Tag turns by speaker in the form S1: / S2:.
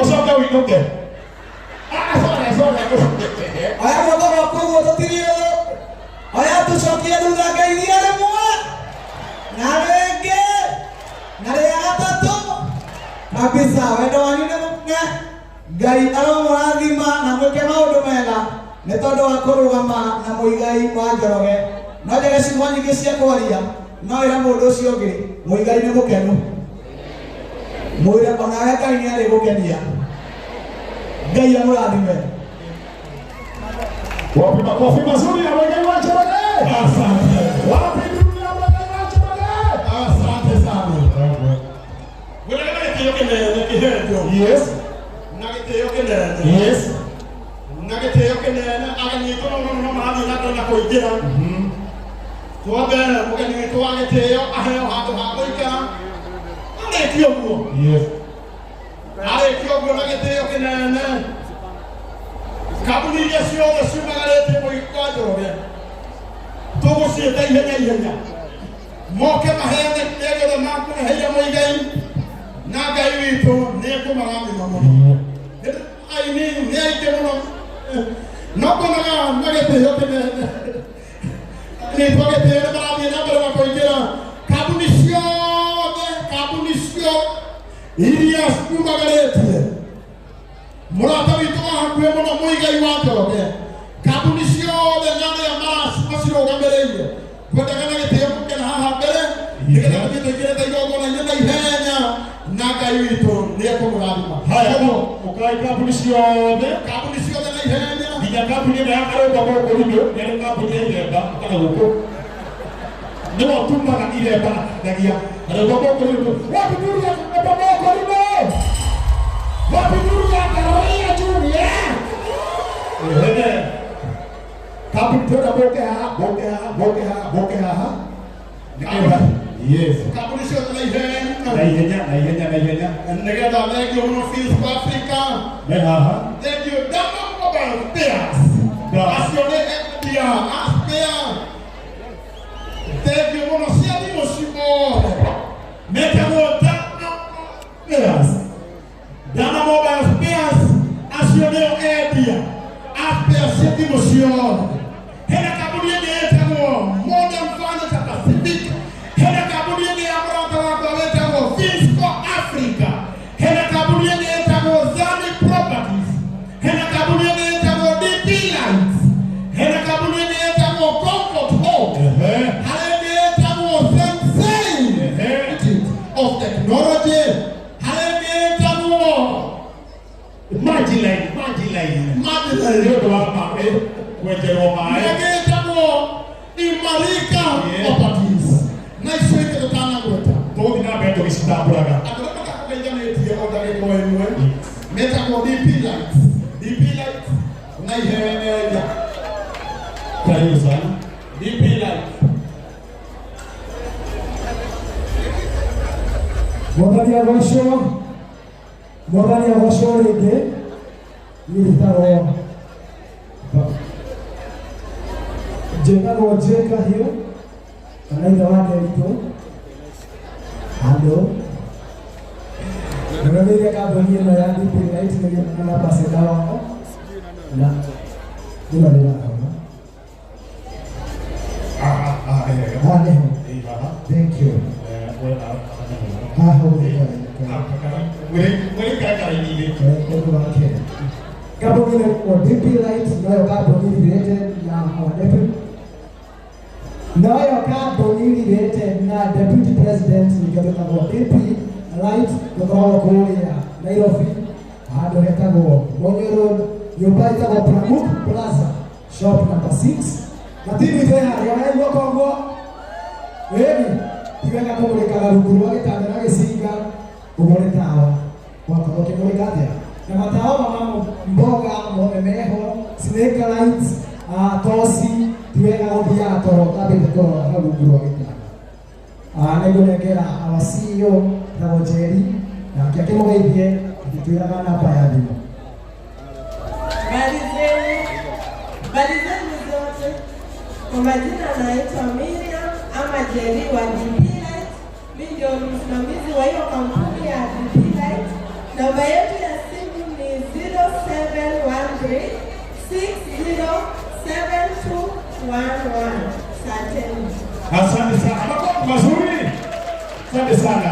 S1: osoka uinuke. Sorry.
S2: Aya mwana wako wotirio. Aya tucokie thutha ngeithia rimwe. Na rĩngĩ. Na rĩa gatatũ. Kabisa wendo wanyu nĩ mũnene. Ngai aromũrathima na mwĩke maũndũ mega. Nĩ tondũ wa kũrũgama na mũigai wa Njoroge. No njage ciugo nyingĩ cia kwaria. No ĩra mũndũ ũcio ũngĩ mũigai nĩ mũkenu. Mwĩre onawe Ngai nĩ arĩ gũkenia. Ngai amũrathime.
S1: Wapi makofi mazuri ya mwaigai wa Njoroge. Asante. Wapi ndugu ya mwaigai wa Njoroge. Asante sana. Yes.
S3: Nagiteo kenene.
S1: Yes.
S3: Nagiteo kenene aganyitwo no mathi na tona kuingira. Twabe mugeni witu wa giteo aheo handu ha kuikara. Arĩkio guo.
S1: Yes.
S3: Arĩkio guo na giteo kenene. Kabuni iria ciothe ciumagarĩte mũiko Njoroge. Tũgũciĩta ihenya. Moke maheane kĩgere makũreheire mũigai. Na Ngai witũ nĩ ekũmarathima mũno. Aini nĩ aingĩ mũno. No kũnaga na gĩtĩo kĩnene. Nĩ twagĩtĩo nĩ marathiĩ na mbere na kũingĩra kambuni ciothe iria ciumagarĩtie. Mũrata witũ wa hakuhĩ mũno mũigai wa Njoroge. Kambuni ciothe na arĩa macirũgamĩrĩire. Kwendaga na gĩtĩo gũkena haha mbere. Nĩgetha tũgĩtũingĩre igongona-inĩ na ihenya. Na Ngai witũ nĩ ekũmũrathima.
S1: Haya ukai kambuni ciothe
S3: na ihenya.
S1: Nginya kambuni ĩno ya Karũnga gũkũ rĩu nĩ kambuni ya iremba kana gũkũ. Nĩwe ũtumaga iremba ndagia. Karũnga gũkũ rĩu. Wapi nuru ya Karũnga gũkũ rĩu? Wapi nuru ya Karũnga Junior? Kambuni tena boke haha. Yes.
S3: Kambuni ciothe na ihenya.
S1: Na ihenya.
S3: Nĩgetha thengio mũno Fields of Africa.
S1: Me haha.
S3: Thengio Dama Mobile Spares. Acio nĩ endia a spare. Thengio mũno cia thimũ ciothe.
S1: Metagwo Dama Mobile Spares. Acio nĩo endia a spares cia thimũ ciothe. Hena kambuni ĩngĩ ĩtagwo Modern Furniture Pacific. Hena kambuni ĩngĩ ya mũrata wakwa wĩtagwo Fields of Africa. Hena kambuni ĩngĩ ĩtagwo Zani Properties. Hena kambuni ĩngĩ ĩtagwo DP Lights. Hena kambuni ĩngĩ ĩtagwo Comfort Home. Harĩ ĩngĩ ĩtagwo Sensei of Technology. Harĩ ĩngĩ ĩtagwo Majiline. Nĩ ũndũ wa maĩ kwenjerwo maĩ.
S3: Ĩngĩ ĩtagwo Imarika Properties. Na icio ingĩ tũtanagweta.
S1: Tũgũthiĩ na mbere tũgĩcitambũraga.
S3: Andũ arĩa matakũgeithanĩtie o ndagĩka ĩmwe metagwo DP Lights. DP Lights na ihenya.
S1: Karibu sana.
S3: DP Lights.
S2: Mwathani agocwo rĩngĩ. Njĩtagwo Jake Hill. Kana ithe wa Nderitũ. Andũ. Nĩrĩire kambuni ĩno ya DP Lights nĩguo na ambassador wao. Na ĩno nĩ yakwa. Thank you. Kambuni ĩno DP Lights nayo kambuni related na kambuni related na Deputy President nĩgetagwo DP Lights gũkorwo kũrĩa Nairobi handũ hetagwo Monyo Road, nyũmba ĩtagwo Pramuk Plaza, shop number 6. Na timu ĩthe harĩa wanaigua koguo ĩni tigana kũmũrĩkaga rungu rwa gĩtanda na gĩcinga ũgũre tawa wakorwo ũkĩmũrĩka atĩa na matawa ma mboga memeho snake lights toci tiwega gũthiaga toro tambĩte toro hau rungu rwa gĩtanda nĩguo nengera our CEO tagwo Njeri nake akĩmũgeithie akĩtwĩraga namba ya thimũ.
S4: Habari zenu zote. Kwa majina naitwa Miriam ama Njeri wa DP Lights. Mimi ndio msimamizi wa hiyo kampuni ya DP Lights. Namba yetu ya simu 607211. Asanteni.
S1: Asante sana. Makofi mazuri. Asante sana.